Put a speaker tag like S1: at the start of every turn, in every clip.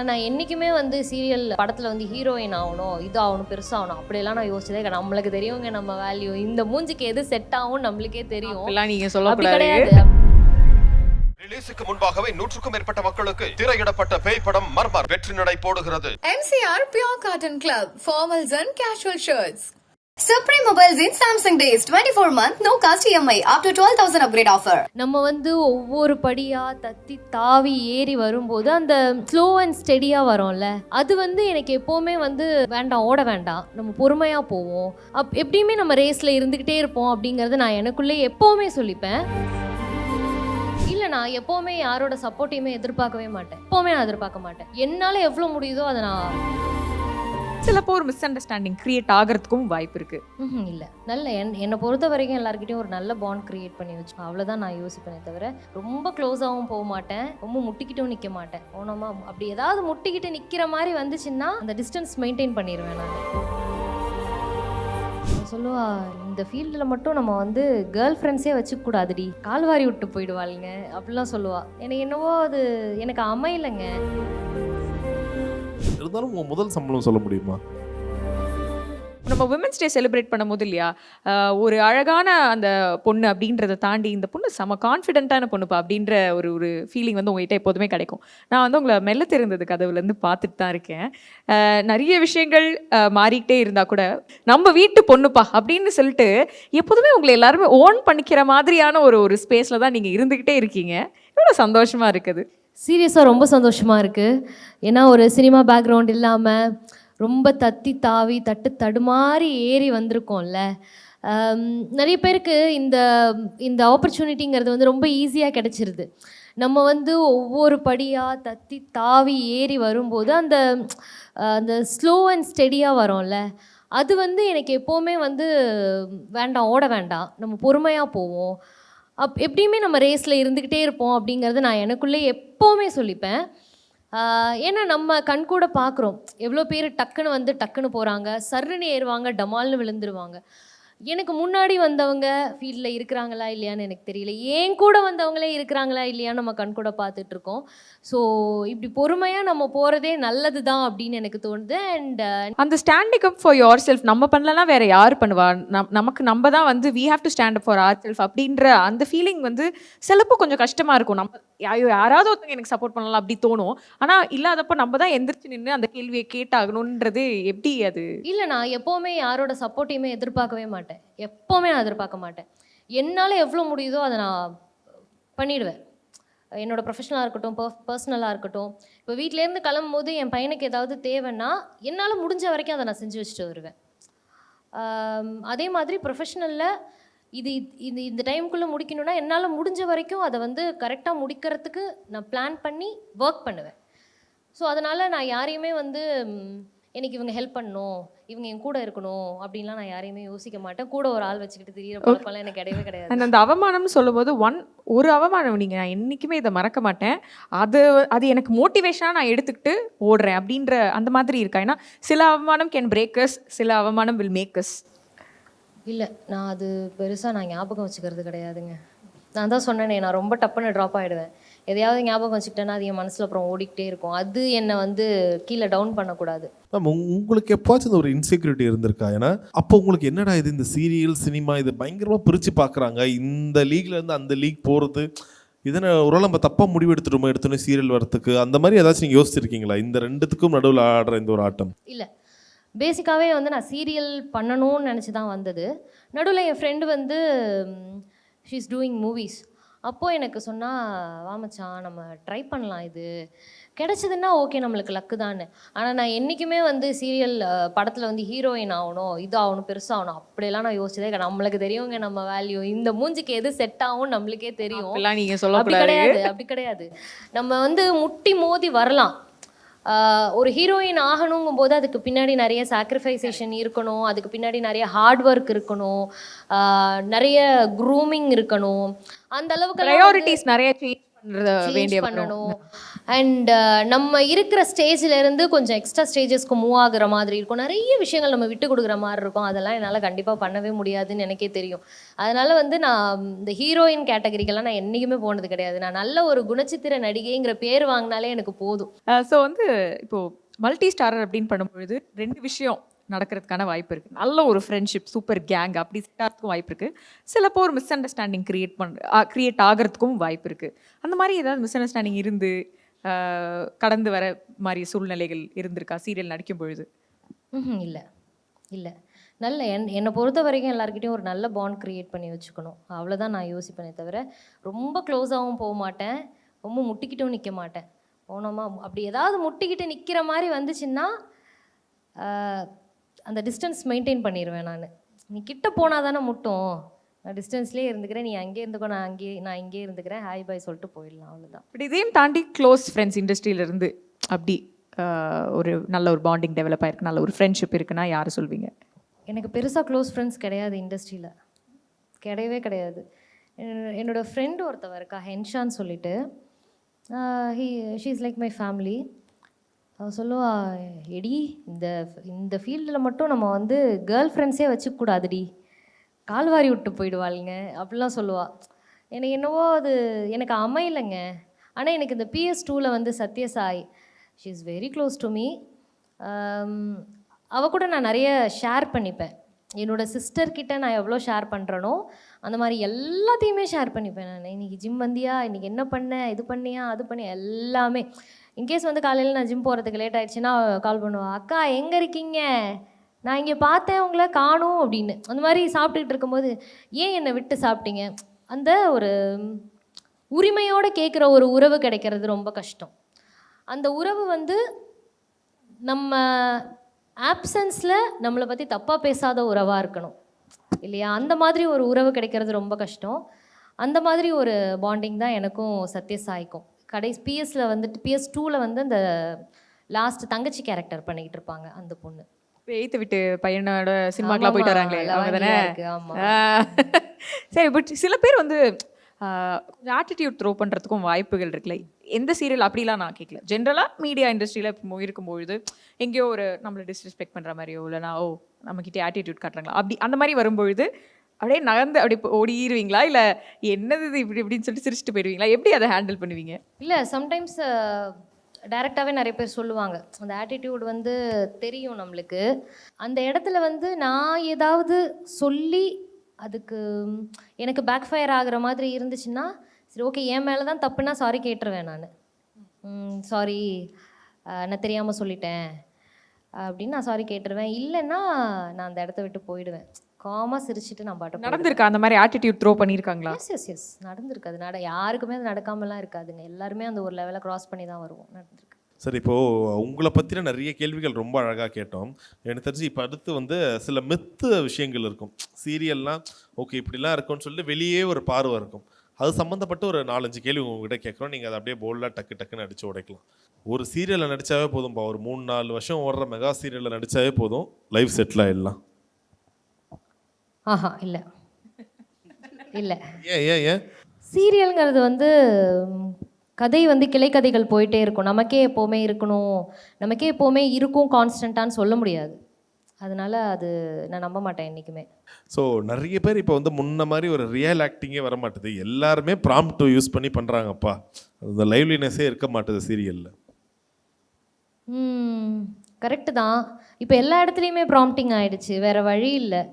S1: ஆனால் நான் என்றைக்குமே வந்து சீரியல் படத்தில் வந்து ஹீரோயின் ஆகணும், இது ஆகணும், பெருசாகணும் அப்படியெல்லாம் நான் யோசிச்சதே கிடையாது. நம்மளுக்கு தெரியுங்க நம்ம வேல்யூ, இந்த மூஞ்சிக்கு எது செட் ஆகும் நம்மளுக்கே தெரியும்.
S2: நீங்க
S1: அப்படி
S2: சொல்ல
S1: கிடையாது.
S3: ரிலீஸுக்கு முன்பாகவே 100க்கும் மேற்பட்ட மக்களுக்கு திரையிடப்பட்ட பேய் படம் மர்மர் வெற்றி நடை போடுகிறது.
S4: MCR Pure Cotton Club, formals and casual shirts. Supreme Mobiles in Samsung Days, 24-month, no cost EMI, up to 12,000 upgrade offer.
S1: நம்ம வந்து ஒவ்வொரு படியாக தத்தி தாவி ஏறி வரும்போது அந்த ஸ்லோ அண்ட் ஸ்டெடியாக வரும்ல, அது வந்து எனக்கு எப்போவுமே வந்து வேண்டாம், ஓட வேண்டாம், நம்ம பொறுமையாக போவோம், எப்படியுமே நம்ம ரேஸில் இருந்துக்கிட்டே இருப்போம் அப்படிங்கிறத நான் எனக்குள்ளே எப்போவுமே சொல்லிப்பேன். இல்லை, நான் எப்போவுமே யாரோட சப்போர்ட்டையுமே எதிர்பார்க்கவே மாட்டேன், எப்போவுமே நான் எதிர்பார்க்க மாட்டேன். என்னால் எவ்வளோ முடியுதோ அதை நான்.
S2: சிலப்போ ஒரு மிஸ் அண்டர்ஸ்டாண்டிங் கிரியேட் ஆகிறதுக்கும் வாய்ப்பு இருக்கு.
S1: இல்லை, நல்ல என்னை பொறுத்த வரைக்கும் எல்லாருக்கிட்டையும் ஒரு நல்ல பாண்ட் கிரியேட் பண்ணி வச்சுக்கோ, அவ்வளோதான் நான் யோசிப்பேனே தவிர ரொம்ப க்ளோஸாகவும் போக மாட்டேன், ரொம்ப முட்டிக்கிட்டும் நிற்க மாட்டேன். ஓனமா அப்படி ஏதாவது முட்டிக்கிட்டு நிற்கிற மாதிரி வந்துச்சுன்னா அந்த டிஸ்டன்ஸ் மெயின்டைன் பண்ணிடுவேன் நான். சொல்லுவா, இந்த ஃபீல்டில் மட்டும் நம்ம வந்து கேர்ள் ஃப்ரெண்ட்ஸே வச்சுக்கூடாதுடி, கால்வாரி விட்டு போயிடுவாளுங்க அப்படிலாம் சொல்லுவா. எனக்கு என்னவோ அது எனக்கு அமையலைங்க.
S5: இருந்தாலும் உங்க முதல் சம்பளம் சொல்ல முடியுமா?
S2: நம்ம விமென்ஸ் டே செலிப்ரேட் பண்ணும்போது இல்லையா, ஒரு அழகான அந்த பொண்ணு அப்படின்றத தாண்டி இந்த பொண்ணு செம கான்ஃபிடென்ட்டான பொண்ணுப்பா அப்படின்ற ஒரு ஃபீலிங் வந்து உங்கள்கிட்ட எப்போதுமே கிடைக்கும். நான் வந்து உங்களை மெல்ல தெரிந்தது கதவுலேருந்து பார்த்துட்டு தான் இருக்கேன். நிறைய விஷயங்கள் மாறிக்கிட்டே இருந்தால் கூட நம்ம வீட்டு பொண்ணுப்பா அப்படின்னு சொல்லிட்டு எப்போதுமே உங்களை எல்லாருமே ஓன் பண்ணிக்கிற மாதிரியான ஒரு ஸ்பேஸில் தான் நீங்கள் இருந்துக்கிட்டே இருக்கீங்க. எவ்வளோ சந்தோஷமாக இருக்குது.
S1: சீரியஸாக ரொம்ப சந்தோஷமாக இருக்குது. ஏன்னா ஒரு சினிமா பேக்ரவுண்ட் இல்லாமல் ரொம்ப தத்தி தாவி தடுமாறி ஏறி வந்திருக்கோம்ல. நிறைய பேருக்கு இந்த ஆப்பர்ச்சுனிட்டிங்கிறது வந்து ரொம்ப ஈஸியாக கிடச்சிருது. நம்ம வந்து ஒவ்வொரு படியாக தத்தி தாவி ஏறி வரும்போது அந்த ஸ்லோ அண்ட் ஸ்டெடியாக வரும்ல, அது வந்து எனக்கு எப்போவுமே வந்து வேண்டாம், ஓட வேண்டாம், நம்ம பொறுமையாக போவோம், எப்படியுமே நம்ம ரேஸில் இருந்துக்கிட்டே இருப்போம் அப்படிங்கிறத நான் எனக்குள்ளே எப்போவுமே சொல்லிப்பேன். ஏன்னா நம்ம கண்கூட பார்க்குறோம் எவ்வளோ பேர் டக்குன்னு வந்து டக்குன்னு போகிறாங்க, சர்ருன்னு ஏறுவாங்க, டமால்னு விழுந்துருவாங்க. எனக்கு முன்னாடி வந்தவங்க ஃபீல்டில் இருக்கிறாங்களா இல்லையான்னு எனக்கு தெரியல, ஏன் கூட வந்தவங்களே இருக்கிறாங்களா இல்லையான்னு நம்ம கண்கூட பார்த்துட்ருக்கோம். ஸோ இப்படி பொறுமையாக நம்ம போகிறதே நல்லது தான் அப்படின்னு எனக்கு தோணுது. அண்ட்
S2: அந்த standing up for yourself நம்ம பண்ணலாம், வேறு யார் பண்ணுவா, நம்ம தான் வந்து we have to stand up for our self அப்படின்ற அந்த ஃபீலிங் வந்து சிலப்போ கொஞ்சம் கஷ்டமாக இருக்கும். நம்ம யாராவது ஒருத்தங்க எனக்கு சப்போர்ட் பண்ணலாம் அப்படி தோணும். ஆனால் இல்லாதப்போ நம்ம தான் எந்திரிச்சு நின்று அந்த கேள்வியை கேட்டாகணுன்றது எப்படி அது?
S1: இல்லை, நான் எப்போவுமே யாரோட சப்போர்ட்டையுமே எதிர்பார்க்கவே மாட்டேன், எப்போவுமே நான் எதிர்பார்க்க மாட்டேன். என்னால் எவ்வளோ முடியுதோ அதை நான் பண்ணிடுவேன். என்னோடய ப்ரொஃபஷனலாக இருக்கட்டும், பர்சனலாக இருக்கட்டும். இப்போ வீட்டிலேருந்து கிளம்பும் போது என் பையனுக்கு ஏதாவது தேவைன்னா என்னால் முடிஞ்ச வரைக்கும் அதை நான் செஞ்சு வச்சுட்டு வருவேன். அதே மாதிரி ப்ரொஃபஷனலில் இந்த டைமுக்குள்ளே முடிக்கணும்னா என்னால் முடிஞ்ச வரைக்கும் அதை வந்து கரெக்டாக முடிக்கிறதுக்கு நான் பிளான் பண்ணி ஒர்க் பண்ணுவேன். ஸோ அதனால் நான் யாரையுமே வந்து எனக்கு இவங்க ஹெல்ப் பண்ணணும், இவங்க என் கூட இருக்கணும் அப்படின்லாம் நான் யாரையுமே யோசிக்க மாட்டேன். கூட ஒரு ஆள் வச்சுக்கிட்டு திரியிற பழக்கம்லாம் எனக்கு கிடையவே கிடையாது.
S2: அந்த அவமானம்னு சொல்லும்போது ஒரு அவமானம் நீங்கள் நான் என்றைக்குமே இதை மறக்க மாட்டேன், அது எனக்கு மோட்டிவேஷனாக நான் எடுத்துக்கிட்டு ஓடுறேன் அப்படின்ற அந்த மாதிரி இருக்கா? ஏன்னா சில அவமானம் கேன் பிரேக்கஸ், சில அவமானம் வில் மேக்கஸ்.
S1: இல்லை, நான் அது பெருசாக நான் ஞாபகம் வச்சுக்கிறது கிடையாதுங்க. நான் தான் சொன்னேனே, நான் ரொம்ப டப்புன்னு ட்ராப் ஆகிடுவேன். எதையாவது ஞாபகம் வச்சுக்கிட்டேன்னா அது என் மனசில் அப்புறம் ஓடிக்கிட்டே இருக்கும். அது என்னை வந்து கீழே டவுன் பண்ணக்கூடாது.
S5: உங்களுக்கு எப்போச்சும் ஒரு இன்செக்யூரிட்டி இருந்திருக்கா? ஏன்னா அப்போ உங்களுக்கு என்னடா இது, இந்த சீரியல் சினிமா இது பயங்கரமாக பிரித்து பார்க்குறாங்க, இந்த லீக்லேருந்து அந்த லீக் போகிறது, இதனை ஒரு நம்ம தப்பாக முடிவு எடுத்துனோம் சீரியல் வரத்துக்கு, அந்த மாதிரி ஏதாச்சும் நீங்கள் யோசிச்சிருக்கீங்களா? இந்த ரெண்டுத்துக்கும் நடுவில் ஆடுற இந்த ஒரு ஆட்டம்.
S1: இல்லை, பேசிக்காகவே வந்து நான் சீரியல் பண்ணணும்னு நினச்சி தான் வந்தது. நடுவில் என் ஃப்ரெண்டு வந்து ஷீ இஸ் டூயிங் மூவிஸ். அப்போது எனக்கு சொன்னால், வா மச்சான் நம்ம ட்ரை பண்ணலாம், இது கிடச்சதுன்னா ஓகே, நம்மளுக்கு லக்கு தானே. ஆனால் நான் என்றைக்குமே வந்து சீரியல் படத்தில் வந்து ஹீரோயின் ஆகணும், இது ஆகணும், பெருசாகணும் அப்படியெல்லாம் நான் யோசிச்சதே கிடையாது. நம்மளுக்கு தெரியுங்க நம்ம வேல்யூ, இந்த மூஞ்சிக்கு எது செட் ஆகும் நம்மளுக்கே தெரியும்.
S2: நீங்கள் சொல்ல
S1: அப்படி கிடையாது. நம்ம வந்து முட்டி மோதி வரலாம். ஒரு ஹீரோயின் ஆகணுங்கும் போது அதுக்கு பின்னாடி நிறைய சாக்ரிஃபைசேஷன் இருக்கணும், அதுக்கு பின்னாடி நிறைய ஹார்ட் ஒர்க் இருக்கணும், நிறைய க்ரூமிங் இருக்கணும், அந்த அளவுக்கு
S2: ப்ரையாரிட்டிஸ் நிறைய
S1: பண்ணணும். அண்ட் நம்ம இருக்கிற ஸ்டேஜ்லேருந்து கொஞ்சம் எக்ஸ்ட்ரா ஸ்டேஜஸ்க்கு மூவ் ஆகுற மாதிரி இருக்கும். நிறைய விஷயங்கள் நம்ம விட்டு கொடுக்குற மாதிரி இருக்கும். அதெல்லாம் என்னால் கண்டிப்பாக பண்ணவே முடியாதுன்னு எனக்கே தெரியும். அதனால் வந்து நான் இந்த ஹீரோயின் கேட்டகரிக்கெல்லாம் நான் என்றைக்குமே போனது கிடையாது. நான் நல்ல ஒரு குணச்சித்திர நடிகைங்கிற பேர் வாங்கினாலே எனக்கு போதும்.
S2: ஸோ வந்து இப்போது மல்டி ஸ்டாரர் அப்படின்னு பண்ணும்பொழுது 2 விஷயம் நடக்கிறதுக்கான வாய்ப்பு இருக்குது. நல்ல ஒரு ஃப்ரெண்ட்ஷிப், சூப்பர் கேங் அப்படி செட்டாகிறதுக்கும் வாய்ப்பு இருக்குது. சிலப்போ ஒரு மிஸ் அண்டர்ஸ்டாண்டிங் க்ரியேட் ஆகிறதுக்கும் வாய்ப்பு இருக்குது. அந்த மாதிரி ஏதாவது மிஸ் அண்டர்ஸ்டாண்டிங் இருந்து கடந்து வர மாதிரி சூழ்நிலைகள் இருந்திருக்கா சீரியல் நடிக்கும் பொழுது?
S1: இல்லை இல்லை, நல்ல என்னை பொறுத்த வரைக்கும் எல்லாருக்கிட்டையும் ஒரு நல்ல பாண்ட் க்ரியேட் பண்ணி வச்சுக்கணும். அவ்வளோதான் நான் யோசிப்பேனே தவிர ரொம்ப க்ளோஸாகவும் போக மாட்டேன், ரொம்ப முட்டிக்கிட்டும் நிற்க மாட்டேன். போனோமா அப்படி ஏதாவது முட்டிக்கிட்டு நிற்கிற மாதிரி வந்துச்சுன்னா அந்த டிஸ்டன்ஸ் மெயின்டைன் பண்ணிடுவேன் நான். நீ கிட்ட போனால் தானே முட்டும், நான் டிஸ்டன்ஸ்லேயே இருந்துக்கிறேன், நீ அங்கேயே இருந்துக்கோ, நான் இங்கேயே இருந்துக்கிறேன், ஹாய் பாய் சொல்லிட்டு போயிடலாம், அவ்வளோதான்.
S2: பட் இதையும் தாண்டி க்ளோஸ் ஃப்ரெண்ட்ஸ் இண்டஸ்ட்ரியிலேருந்து அப்படி ஒரு நல்ல ஒரு பாண்டிங் டெவலப் ஆயிருக்கு, நல்ல ஒரு ஃப்ரெண்ட்ஷிப் இருக்குன்னா யார் சொல்வீங்க?
S1: எனக்கு பெருசாக க்ளோஸ் ஃப்ரெண்ட்ஸ் கிடையாது இண்டஸ்ட்ரியில், கிடையவே கிடையாது. என்னோடய ஃப்ரெண்டு ஒருத்தவ இருக்கா, ஹென்ஷான்னு சொல்லிட்டு, she is like my family. அவள் சொல்லுவா, எடி இந்த ஃபீல்டில் மட்டும் நம்ம வந்து கேர்ள் ஃப்ரெண்ட்ஸே வச்சுக்கூடாதுடி, கால்வாரி விட்டு போயிடுவாளுங்க அப்படிலாம் சொல்லுவாள். எனக்கு என்னவோ அது எனக்கு அமையலைங்க. ஆனால் எனக்கு இந்த PS2 வந்து Sathya Sai, she is very close to me. அவள் கூட நான் நிறைய ஷேர் பண்ணிப்பேன். என்னோடய சிஸ்டர்கிட்ட நான் எவ்வளோ ஷேர் பண்ணுறனோ அந்த மாதிரி எல்லாத்தையுமே ஷேர் பண்ணிப்பேன் நான். இன்றைக்கி ஜிம் வந்தியா, இன்றைக்கி என்ன பண்ண, இது பண்ணியா, அது பண்ணியா, எல்லாமே. இன்கேஸ் வந்து காலையில் நான் ஜிம் போகிறதுக்கு லேட் ஆகிடுச்சுன்னா கால் பண்ணுவாள், அக்கா எங்கே இருக்கீங்க, நான் இங்கே பார்த்தேன் உங்களை காணும் அப்படின்னு. அந்த மாதிரி சாப்பிட்டுக்கிட்டு இருக்கும்போது ஏன் என்னை விட்டு சாப்பிட்டீங்க, அந்த ஒரு உரிமையோடு கேட்குற ஒரு உறவு கிடைக்கிறது ரொம்ப கஷ்டம். அந்த உறவு வந்து நம்ம ஆப்சன்ஸில் நம்மளை பற்றி தப்பாக பேசாத உறவாக இருக்கணும் இல்லையா? அந்த மாதிரி ஒரு உறவு கிடைக்கிறது ரொம்ப கஷ்டம். அந்த மாதிரி ஒரு பாண்டிங் தான் எனக்கும் சத்யசாய்க்கும். PS2 வந்து அந்த லாஸ்ட் தங்கச்சி கேரக்டர் பண்ணிக்கிட்டு இருப்பாங்க அந்த பொண்ணு.
S2: எய்த்து விட்டு பையனோட சினிமாக்கெலாம் போயிட்டு வராங்களே அவங்க தானே? சரி, பட் சில பேர் வந்து கொஞ்சம் ஆட்டிடியூட் த்ரோ பண்ணுறதுக்கும் வாய்ப்புகள் இருக்குல்ல. எந்த சீரியல் அப்படிலாம் நான் கேட்கல, ஜென்ரலாக மீடியா இண்டஸ்ட்ரியில் இருக்கும்பொழுது எங்கேயோ ஒரு நம்மளை டிஸ்ரெஸ்பெக்ட் பண்ணுற மாதிரியோ இல்லைனா நம்மக்கிட்டே ஆட்டிடியூட் காட்டுறாங்களா அப்படி அந்த மாதிரி வரும்பொழுது அப்படியே நகர்ந்து அப்படி ஓடிடுவீங்களா, இல்லை என்னது இது இப்படி இப்படின்னு சொல்லிட்டு சிரிச்சுட்டு போயிடுவீங்களா? எப்படி அதை ஹேண்டில் பண்ணுவீங்க?
S1: இல்லை, சம்டைம்ஸ் டைரெக்டாகவே நிறைய பேர் சொல்லுவாங்க, அந்த ஆட்டிடியூட் வந்து தெரியும் நம்மளுக்கு. அந்த இடத்துல வந்து நான் ஏதாவது சொல்லி அதுக்கு எனக்கு பேக் ஃபயர் ஆகிற மாதிரி இருந்துச்சுன்னா சரி ஓகே, என் மேலே தான் தப்புன்னா சாரி கேட்டுருவேன் நான். சாரி நான் தெரியாமல் சொல்லிட்டேன் அப்படின்னு நான் சாரி கேட்டுருவேன். இல்லைன்னா நான் அந்த இடத்த விட்டு போயிடுவேன், காமாக சிரிச்சுட்டு நான் பாட்டு.
S2: நடந்திருக்கா அந்த மாதிரி ஆட்டிடியூட் த்ரோ பண்ணியிருக்காங்களா?
S1: எஸ் நடந்திருக்கு. அது யாருக்குமே அது நடக்காமலாம் இருக்காதுங்க, எல்லாருமே அந்த ஒரு லெவலை க்ராஸ் பண்ணி தான் வருவோம். நடந்திருக்கு.
S5: சரி, இப்போது உங்களை பற்றின நிறைய கேள்விகள் ரொம்ப அழகாக கேட்டோம். எனக்கு தெரிஞ்சு இப்போ அடுத்து வந்து சில மித்து விஷயங்கள் இருக்கும். சீரியல்லாம் ஓகே இப்படிலாம் இருக்கும்னு சொல்லிட்டு வெளியே ஒரு பார்வை இருக்கும். அது சம்மந்தப்பட்ட ஒரு 4-5 கேள்வி உங்ககிட்ட கேட்குறோம். நீங்கள் அதை அப்படியே போல்டாக டக்குன்னு அடித்து உடைக்கலாம். ஒரு சீரியலில் நடித்தாவே போதும்பா, ஒரு 3-4 வருஷம் ஓடுற மெகா சீரியலில் நடித்தாவே போதும், லைஃப் செட்டில் ஆகிடலாம்.
S1: ஆஹா, இல்லை இல்லை.
S5: ஏன்
S1: சீரியலுங்கிறது வந்து கதை வந்து கிளைக்கதைகள் போயிட்டே இருக்கும். நமக்கே எப்போவுமே இருக்கணும், நமக்கே எப்போவுமே இருக்கும் கான்ஸ்டண்ட்டான்னு சொல்ல முடியாது. அதனால் அது நான் நம்ப மாட்டேன் என்றைக்குமே.
S5: ஸோ நிறைய பேர் இப்போ வந்து முன்ன மாதிரி ஒரு ரியல் ஆக்டிங்கே வர மாட்டுது, எல்லாருமே ப்ராம்ப்ட் யூஸ் பண்ணி பண்ணுறாங்கப்பா. அந்த லைவ்லினஸே இருக்க மாட்டுது சீரியலில்.
S1: கரெக்டு தான். இப்போ எல்லா இடத்துலையுமே ப்ராம்ப்டிங் ஆகிடுச்சு, வேறு வழி இல்லை.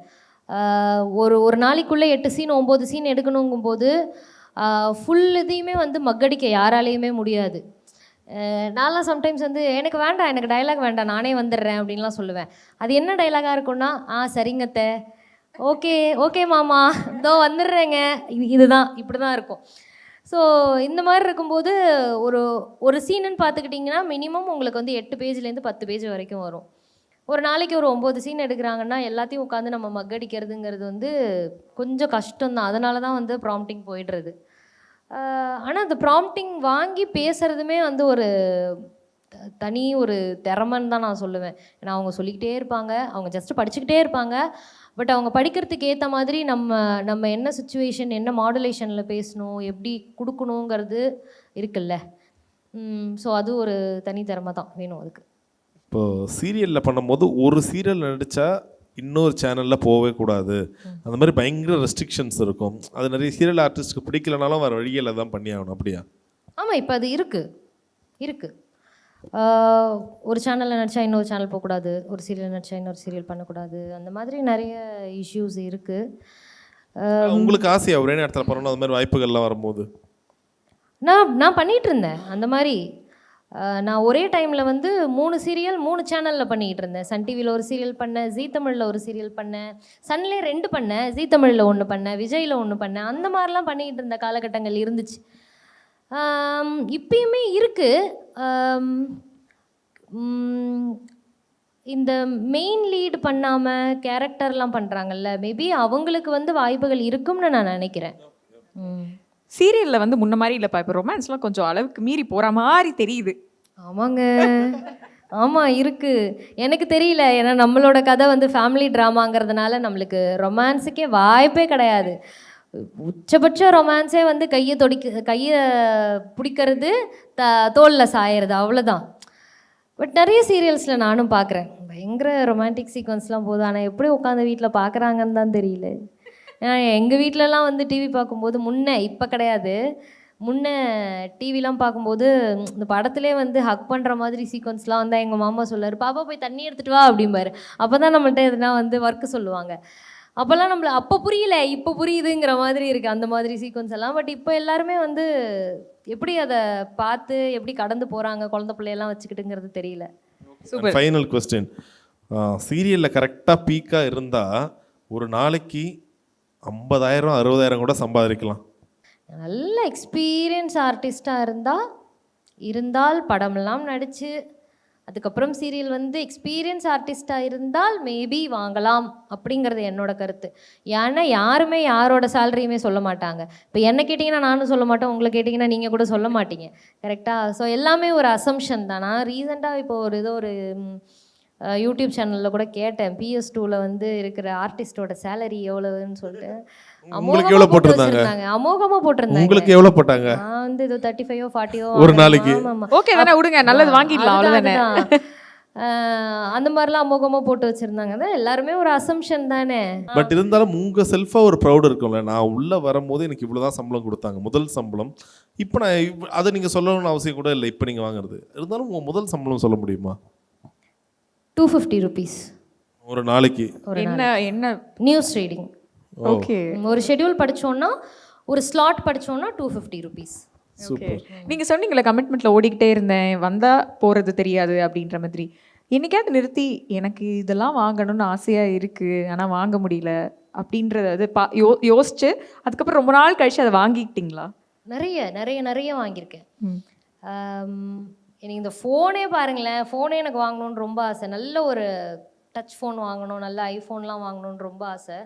S1: ஒரு நாளைக்குள்ளே 8 சீன் 9 சீன் எடுக்கணுங்கும்போது ஃபுல் இதையுமே வந்து மக்கடிக்க யாராலேயுமே முடியாது. நான்லாம் சம்டைம்ஸ் வந்து எனக்கு வேண்டாம், எனக்கு டைலாக் வேண்டாம், நானே வந்துடுறேன் அப்படின்லாம் சொல்லுவேன். அது என்ன டைலாகாக இருக்குன்னா, சரிங்கத்த, ஓகே மாமா, இதோ வந்துடுறேங்க, இதுதான், இப்படி தான் இருக்கும். ஸோ இந்த மாதிரி இருக்கும்போது ஒரு சீனுன்னு பார்த்துக்கிட்டிங்கன்னா மினிமம் உங்களுக்கு வந்து 8 பேஜ்லேருந்து 10 பேஜ் வரைக்கும் வரும். ஒரு நாளைக்கு ஒரு 9 சீன் எடுக்கிறாங்கன்னா எல்லாத்தையும் உட்காந்து நம்ம மக்கடிக்கிறதுங்கிறது வந்து கொஞ்சம் கஷ்டம்தான். அதனால தான் வந்து ப்ராம்ப்டிங் போயிடுறது. ஆனால் அந்த ப்ராம்ப்டிங் வாங்கி பேசுகிறதுமே வந்து ஒரு தனி ஒரு திறமைன்னு தான் நான் சொல்லுவேன். ஏன்னா அவங்க சொல்லிக்கிட்டே இருப்பாங்க, அவங்க ஜஸ்ட்டு படிச்சுக்கிட்டே இருப்பாங்க. பட் அவங்க படிக்கிறதுக்கு ஏற்ற மாதிரி நம்ம என்ன சுச்சுவேஷன், என்ன மாடுலேஷனில் பேசணும், எப்படி கொடுக்கணுங்கிறது இருக்குல்ல. ஸோ அது ஒரு தனித்திறமை தான் வேணும் அதுக்கு.
S5: இப்போ சீரியலில் பண்ணும்போது ஒரு சீரியல் நடித்தா இன்னொரு சேனலில் போகவே கூடாது, அந்த மாதிரி பயங்கர ரெஸ்ட்ரிக்ஷன்ஸ் இருக்கும். அது நிறைய சீரியல் ஆர்டிஸ்ட்க்கு பிடிக்கலனாலும் வேறு வழிகளில் தான் பண்ணி ஆகணும். அப்படியா?
S1: ஆமாம், இப்போ அது இருக்குது. ஒரு சேனலில் நடித்தா இன்னொரு சேனல் போகக்கூடாது, ஒரு சீரியல் நடித்தா இன்னொரு சீரியல் பண்ணக்கூடாது, அந்த மாதிரி நிறைய இஷ்யூஸ் இருக்குது.
S5: உங்களுக்கு ஆசையா ஒரே நேரத்தில் பண்ணணும் அந்த மாதிரி வாய்ப்புகள்லாம் வரும்போது?
S1: நான் பண்ணிகிட்டு இருந்தேன் அந்த மாதிரி. நான் ஒரே டைமில் வந்து 3 சீரியல் 3 சேனலில் பண்ணிக்கிட்டு இருந்தேன். சன் டிவியில் ஒரு சீரியல் பண்ணேன், ஜீ தமிழில் ஒரு சீரியல் பண்ணேன், சன்லே 2 பண்ணேன், ஜீ தமிழில் 1 பண்ணேன், விஜயில் 1 பண்ணேன். அந்த மாதிரிலாம் பண்ணிக்கிட்டு இருந்த காலகட்டங்கள் இருந்துச்சு. இப்பயுமே இருக்குது. இந்த மெயின் லீடு பண்ணாமல் கேரக்டர்லாம் பண்ணுறாங்கல்ல, மேபி அவங்களுக்கு வந்து வாய்ப்புகள் இருக்கும்னு நான் நினைக்கிறேன்.
S2: சீரியலில் வந்து முன்ன மாதிரி இல்லைப்பா, இப்போ ரொமான்ஸ்லாம் கொஞ்சம் அளவுக்கு மீறி போகிற மாதிரி தெரியுது.
S1: ஆமாங்க, ஆமாம் இருக்குது. எனக்கு தெரியல, ஏன்னா நம்மளோட கதை வந்து ஃபேமிலி ட்ராமாங்கிறதுனால நம்மளுக்கு ரொமான்ஸுக்கே வாய்ப்பே கிடையாது. உச்சபட்ச ரொமான்ஸே வந்து கையை பிடிக்கிறது, தோளில் சாயறது, அவ்வளோதான். பட் நிறைய சீரியல்ஸில் நானும் பார்க்குறேன், பயங்கர ரொமான்டிக் சீக்வன்ஸ்லாம் போதும். ஆனால் எப்படி உட்காந்து வீட்டில் பார்க்குறாங்கன்னு தான் தெரியல. எங்கள் வீட்டிலலாம் வந்து டிவி பார்க்கும்போது இப்போ கிடையாது, முன்னே டிவிலாம் பார்க்கும்போது இந்த படத்துலேயே வந்து ஹக் பண்ணுற மாதிரி சீக்வன்ஸ்லாம் வந்தால் எங்கள் மாமா சொல்லார், பாப்பா போய் தண்ணி எடுத்துகிட்டு வா அப்படிம்பாரு. அப்போ தான் நம்மள்ட்ட எதுனா வந்து ஒர்க்கு சொல்லுவாங்க. அப்போல்லாம் அப்போ புரியல, இப்போ புரியுதுங்கிற மாதிரி இருக்குது அந்த மாதிரி சீக்வன்ஸ் எல்லாம். பட் இப்போ எல்லாருமே வந்து எப்படி அதை பார்த்து எப்படி கடந்து போகிறாங்க குழந்தை பிள்ளையெல்லாம் வச்சுக்கிட்டுங்கிறது தெரியல.
S5: ஃபைனல் கொஸ்டின், சீரியலில் கரெக்டாக பீக்காக இருந்தால் ஒரு நாளைக்கு 50,000 60,000 கூட சம்பாதிக்கலாம்.
S1: நல்ல எக்ஸ்பீரியன்ஸ் ஆர்டிஸ்டாக இருந்தால் படமெல்லாம் நடித்து அதுக்கப்புறம் சீரியல் வந்து எக்ஸ்பீரியன்ஸ் ஆர்டிஸ்டாக இருந்தால் மேபி வாங்கலாம் அப்படிங்கிறது என்னோட கருத்து. ஏன்னா யாருமே யாரோட சேலரியுமே சொல்ல மாட்டாங்க. இப்போ என்ன கேட்டிங்கன்னா நானும் சொல்ல மாட்டேன், உங்களை கேட்டிங்கன்னா நீங்கள் கூட சொல்ல மாட்டீங்க, கரெக்டாக? ஸோ எல்லாமே ஒரு அசம்ஷன் தான். நான் ரீசெண்டாக இப்போ ஒரு யூடியூப் சேனலில் கூட கேட்டேன், PS2ல வந்து இருக்கிற ஆர்டிஸ்டோட சேலரி எவ்வளவுன்னு சொல்லிட்டு.
S5: உங்களுக்கு எவ்வளோ போட்டிருந்தாங்க?
S1: அமோகமாக போட்டிருந்தாங்க.
S5: உங்களுக்கு எவ்வளோ போட்டாங்க?
S1: நான் வந்து இது 35 40
S5: ஒரு நாளைக்கு.
S2: ஓகே தானே, விடுங்க, நல்லது வாங்கிடலாம், அவ்வளோதானே.
S1: அந்த மாதிரிலாம் அமோகமாக போட்டு வச்சுருந்தாங்க. அதான் எல்லாருமே ஒரு அசம்ஷன் தானே.
S5: பட் இருந்தாலும் உங்கள் செல்ஃபாக ஒரு ப்ரௌட் இருக்கும்ல, நான் உள்ளே வரும்போது எனக்கு இவ்வளோ தான் சம்பளம் கொடுத்தாங்க, முதல் சம்பளம். இப்போ நான் அதை நீங்கள் சொல்லணும்னு அவசியம் கூட இல்லை, இப்போ நீங்கள் வாங்குறது. இருந்தாலும் உங்கள் முதல் சம்பளம் சொல்ல முடியுமா?
S1: 250 rupees
S5: ஒரு நாளைக்கு.
S2: என்ன
S1: நியூஸ் ரீடிங்.
S2: ஓகே,
S1: ஒரு ஷெட்யூல் படித்தோன்னா, ஒரு ஸ்லாட் படித்தோன்னா 250 rupees.
S5: சூப்பர்.
S2: நீங்கள் சொன்னீங்களே கமிட்மெண்ட்டில் ஓடிக்கிட்டே இருந்தேன், வந்தால் போகிறது தெரியாது அப்படின்ற மாதிரி. என்னைக்காவது நிறுத்தி எனக்கு இதெல்லாம் வாங்கணும்னு ஆசையாக இருக்குது ஆனால் வாங்க முடியல அப்படின்றத யோசிச்சு அதுக்கப்புறம் ரொம்ப நாள் கழிச்சு அதை வாங்கிக்கிட்டிங்களா?
S1: நிறைய வாங்கியிருக்கேன். எனக்கு இந்த ஃபோனே பாருங்களேன், ஃபோனே எனக்கு வாங்கணுன்னு ரொம்ப ஆசை. நல்ல ஒரு டச் ஃபோன் வாங்கணும், நல்ல ஐஃபோன்லாம் வாங்கணுன்னு ரொம்ப ஆசை.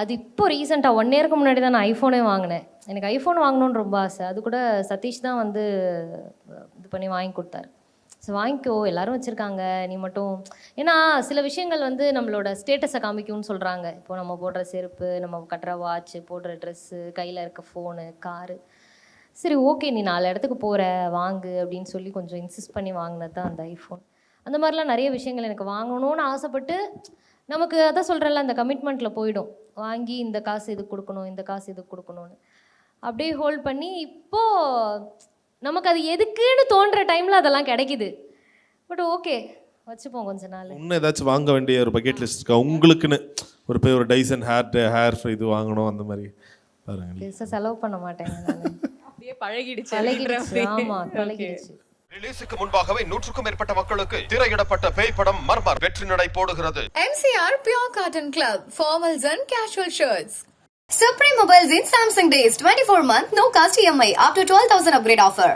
S1: அது இப்போ ரீசெண்டாக 1 இயருக்கு முன்னாடி தான் நான் ஐஃபோனே வாங்கினேன். எனக்கு ஐஃபோன் வாங்கணுன்னு ரொம்ப ஆசை. அது கூட சதீஷ் தான் வந்து இது பண்ணி வாங்கி கொடுத்தாரு. ஸோ வாங்கிக்கோ, எல்லோரும் வச்சுருக்காங்க, நீ மட்டும். ஏன்னா சில விஷயங்கள் வந்து நம்மளோட ஸ்டேட்டஸை காமிக்கும்னு சொல்கிறாங்க. இப்போ நம்ம போடுற செருப்பு, நம்ம கட்டுற வாட்ச்சு, போடுற ட்ரெஸ்ஸு, கையில் இருக்க ஃபோனு, காரு. சரி ஓகே, நீ 4 இடத்துக்கு போகிற, வாங்கு அப்படின்னு சொல்லி கொஞ்சம் இன்சிஸ்ட் பண்ணி வாங்கினது தான் அந்த ஐஃபோன். அந்த மாதிரிலாம் நிறைய விஷயங்கள் எனக்கு வாங்கணும்னு ஆசைப்பட்டு, நமக்கு அதான் சொல்கிறேன்ல, அந்த கமிட்மெண்ட்டில் போயிடும். வாங்கி இந்த காசு இதுக்கு கொடுக்கணும், இந்த காசு இதுக்கு கொடுக்கணும்னு அப்படியே ஹோல்ட் பண்ணி, இப்போது நமக்கு அது எதுக்குன்னு தோன்ற டைமில் அதெல்லாம் கிடைக்குது. பட் ஓகே, வச்சுப்போம் கொஞ்ச நாள்.
S5: இன்னும் ஏதாச்சும் வாங்க வேண்டிய ஒரு பக்கெட் லிஸ்ட் இருக்கா உங்களுக்குன்னு? ஒரு டைசன் ஹேர் இது வாங்கணும் அந்த மாதிரி பாருங்க.
S1: செலவு பண்ண மாட்டேங்க நான்.
S2: பழகிடுச்சு.
S1: ஆமாம், பழகிடுச்சு.
S3: ரிலீஸுக்கு முன்பாகவே 100க்கும் மேற்பட்ட மக்களுக்கு திரையிடப்பட்ட பேய் படம் மர்மர் வெற்றி நடை போடுகிறது.
S4: MCR Pure Cotton Club, formals and casual shirts. Supreme Mobiles in Samsung Days 24-month no cost EMI up to 12,000 upgrade offer.